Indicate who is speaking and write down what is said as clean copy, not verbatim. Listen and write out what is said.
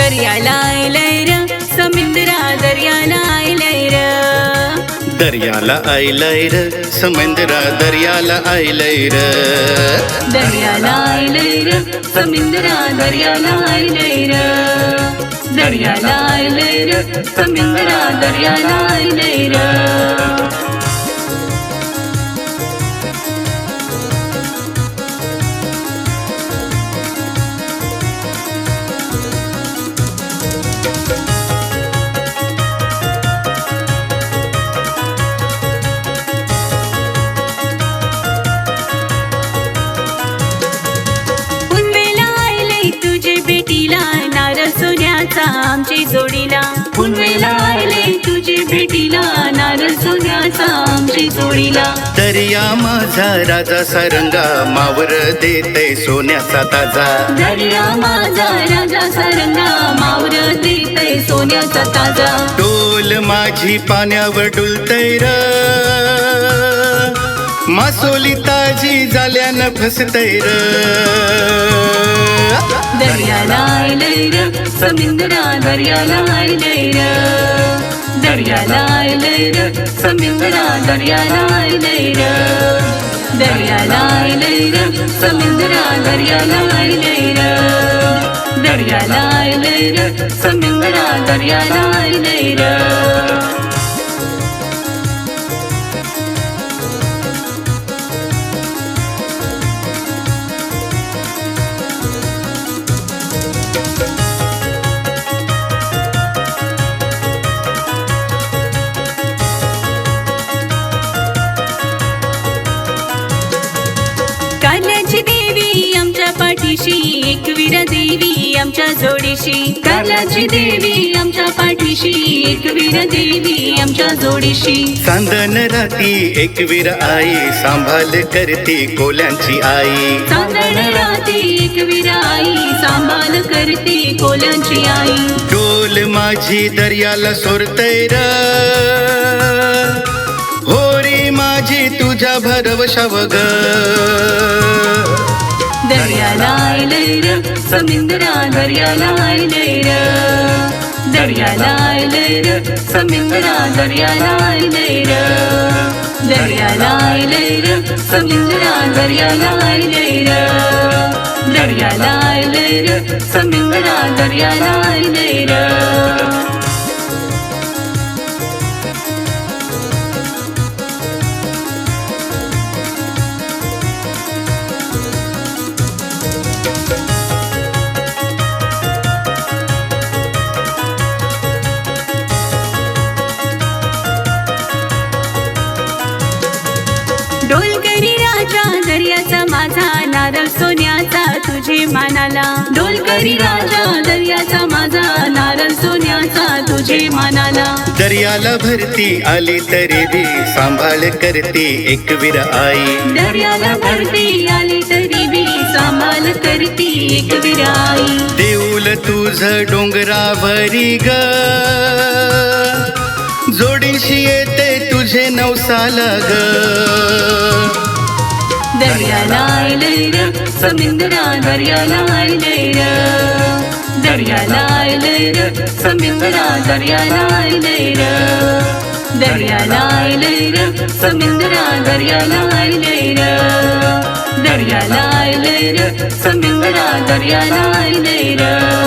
Speaker 1: दर्याला आयलंय र समुद्रा दर्याला आयलंय र
Speaker 2: दर्याला आयलंय र समुद्रा दर्याला आयलंय र
Speaker 1: दर्याला आयलंय र समुद्रा दर्याला आयलंय र दर्याला आयलंय र समुद्रा दर्याला आयलंय र सोन्याचा आमची जोडीला पुनवेला आले तुझे भेटीला नारळ सोन्याचा आमची जोडीला
Speaker 2: दर्या माझा राजा सारंगा मावर देते सोन्याचा ताजा
Speaker 1: दर्या माझा राजा सारंगा मावर देते सोन्याचा ताजा
Speaker 2: डोल माझी पाण्यावर डुलतय र मासोली ताजी झाल्यानं फसतय र
Speaker 1: दर्याला आयलंय र समुद्रा दर्याला आयलंय र दर्याला आयलंय र समुद्रा दर्याला आयलंय र दर्याला आयलंय र समुद्रा दर्याला आयलंय र दर्याला आयलंय र समुद्रा दर्याला आयलंय र कारल्याची देवी आमच्या पाठीशी एकवीरा देवी आमच्या जोडीशी कारल्याची देवी आमच्या पाठीशी एकवीरा देवी आमच्या जोडीशी
Speaker 2: चांदण राती एकवीर आई सांभाळ करते कोल्यांची आई
Speaker 1: चांदण राती एकवीरा आई सांभाळ करते कोल्यांची आई
Speaker 2: डोल माझी दर्याला सोरतय र होरी माझी तुझ्या भरवशाव ग
Speaker 1: दर्याला आयलंय र समुद्रा दर्याला आयलंय र दर्याला आयलंय र समुद्रा दर्याला आयलंय र दर्याला आयलंय र समुद्रा दर्याला आयलंय र दर्याला आयलंय र समुद्रा दर्याला आयलंय र डोलकरी राजा दर्याचा माझा नारळ सोन्याचा तुझे मानाला डोलकरी राजा दर्याचा माझा नारळ सोन्याचा तुझे मानाला
Speaker 2: दर्याला भरती आली तरी बी सांभाळ करते एकवीर आई
Speaker 1: दर्याला भरती आली तरी बी सांभाळ करते एकवीर आई
Speaker 2: देऊल तुझ डोंगरावरी ग जोडीशी येते तुझे नवसाल ग
Speaker 1: दर्याला आयलंय र समुद्रा दर्याला आयलंय र दर्याला आयलंय र समुद्रा दर्याला आयलंय र दर्याला आयलंय र समुद्रा दर्याला आयलंय र दर्याला आयलंय र समुद्रा दर्याला आयलंय र